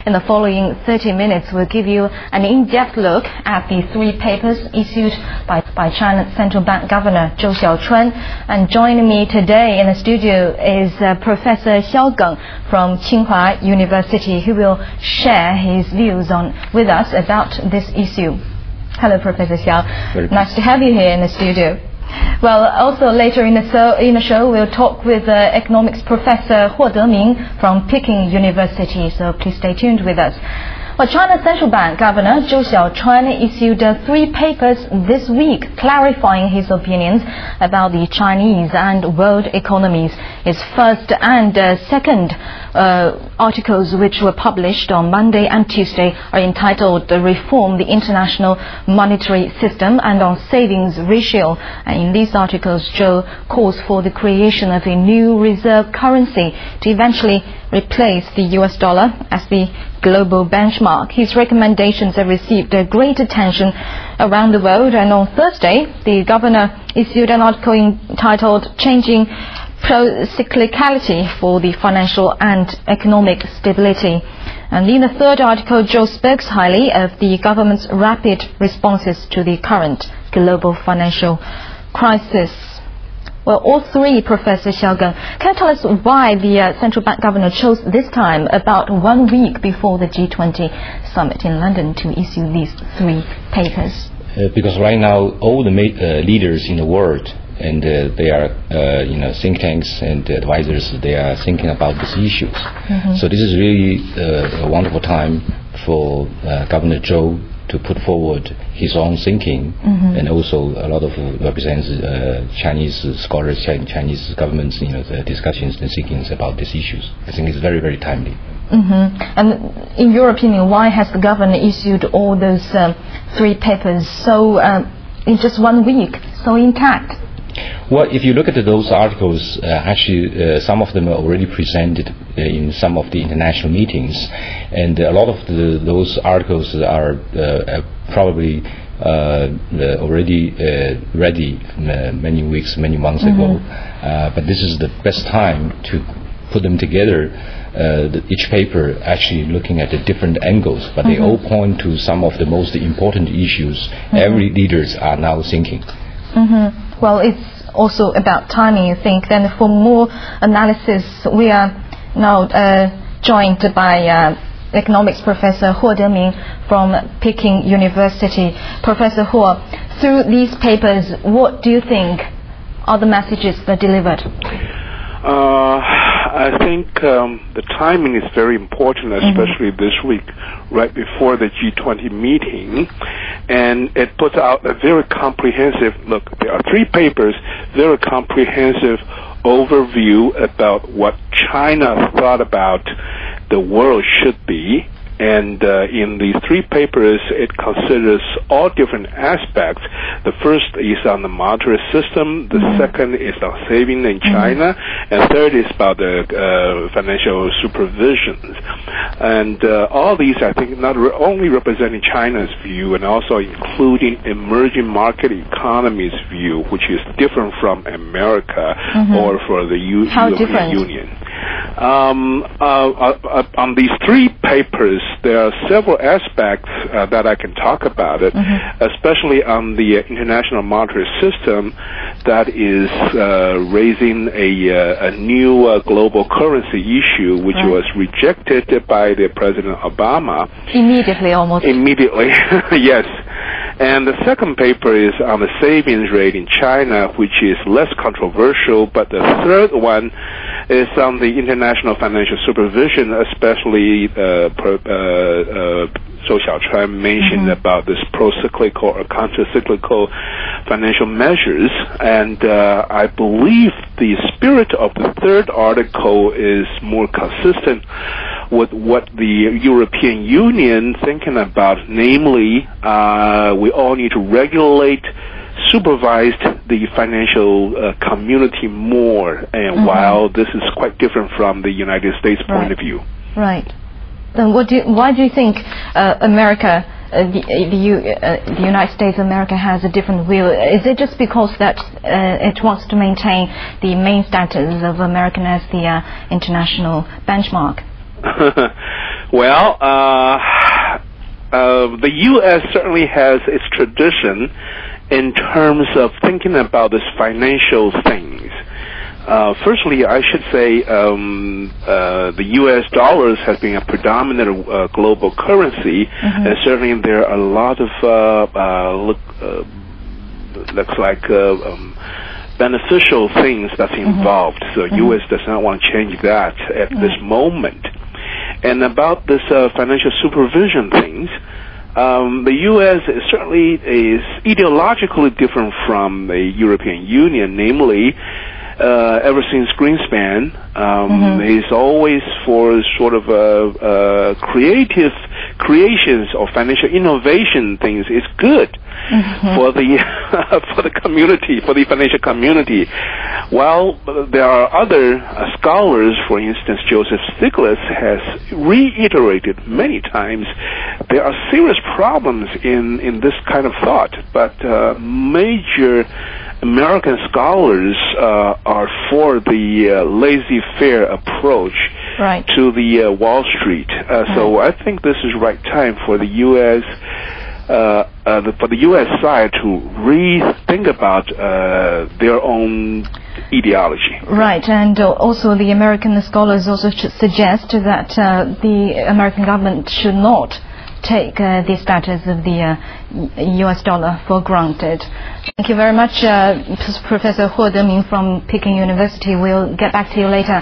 In the following 30 minutes, we'll give you an in-depth look at the 3 papers issued by China Central Bank Governor Zhou Xiaochuan. And joining me today in the studio is Professor Xiao Geng from Tsinghua University, who will share his views with us about this issue. Hello, Professor Xiao. Nice to have you here in the studio. Well, also later in the show, we'll talk with economics professor Huo Deming from Peking University, so please stay tuned with us. Well, China Central Bank Governor Zhou Xiaochuan issued 3 papers this week clarifying his opinions about the Chinese and world economies. His first and second articles, which were published on Monday and Tuesday, are entitled Reform the International Monetary System and on Savings Ratio. And in these articles, Zhou calls for the creation of a new reserve currency to eventually replace the US dollar as the global benchmark. His recommendations have received great attention around the world, and on Thursday, the governor issued an article entitled Changing Pro-Cyclicality for the Financial and Economic Stability. And in the third article, Zhou speaks highly of the government's rapid responses to the current global financial crisis. Well, all 3, Professor Xiao Geng, can you tell us why the central bank governor chose this time, about 1 week before the G20 summit in London, to issue these 3 papers? Because right now, all the leaders in the world, and they are, think tanks and advisors, they are thinking about these issues. So this is really a wonderful time for Governor Zhou to put forward his own thinking, and also a lot of represents Chinese scholars, Chinese governments, the discussions and thinkings about these issues. I think it's very, very timely. And in your opinion, why has the governor issued all those 3 papers so in just 1 week, so intact? Well, if you look at those articles, actually some of them are already presented in some of the international meetings, and a lot of those articles are probably already ready many weeks, many months ago. But this is the best time to put them together. Each paper actually looking at the different angles, but they all point to some of the most important issues every leaders are now thinking. Well, it's also about timing, I think. Then for more analysis, we are now joined by economics professor Huo Deming from Peking University. Professor Huo, through these papers, what do you think are the messages that delivered? I think the timing is very important, especially this week, right before the G20 meeting, and it puts out a very comprehensive look. There are 3 papers, very comprehensive overview about what China thought about the world should be. And in these 3 papers, it considers all different aspects. The first is on the monetary system, the second is on saving in China, and third is about the financial supervision. And all these, I think, not only representing China's view, and also including emerging market economies' view, which is different from America or for the European Union. On these 3 papers, there are several aspects that I can talk about it, especially on the international monetary system that is raising a new global currency issue, which was rejected by the President Obama. Immediately, almost. Immediately, yes. And the second paper is on the savings rate in China, which is less controversial, but the third one is on the international financial supervision, especially Zhou Xiaochuan mentioned about this pro-cyclical or counter-cyclical financial measures. And I believe the spirit of the third article is more consistent with what the European Union thinking about, namely we all need to regulate, supervise the financial community more, and while this is quite different from the United States point of view. Right. Then why do you think America, the United States of America has a different view? Is it just because that it wants to maintain the main status of American as the international benchmark? Well, the U.S. certainly has its tradition in terms of thinking about this financial things. Firstly, I should say the U.S. dollars has been a predominant global currency, and certainly there are a lot of looks like beneficial things that's involved. So U.S. does not want to change that at this moment. And about this financial supervision things, the U.S. certainly is ideologically different from the European Union, namely, ever since Greenspan, he's always for sort of creative creations or financial innovation things is good for the for the community, for the financial community. While there are other scholars, for instance, Joseph Stiglitz has reiterated many times there are serious problems in this kind of thought, but major American scholars are for the laissez-faire approach to the Wall Street. So I think this is the right time for the U.S. For the U.S. side to rethink about their own ideology. Right, and also the American scholars also suggest that the American government should not take the status of the U.S. dollar for granted. Thank you very much, Professor Huo Deming from Peking University. We'll get back to you later.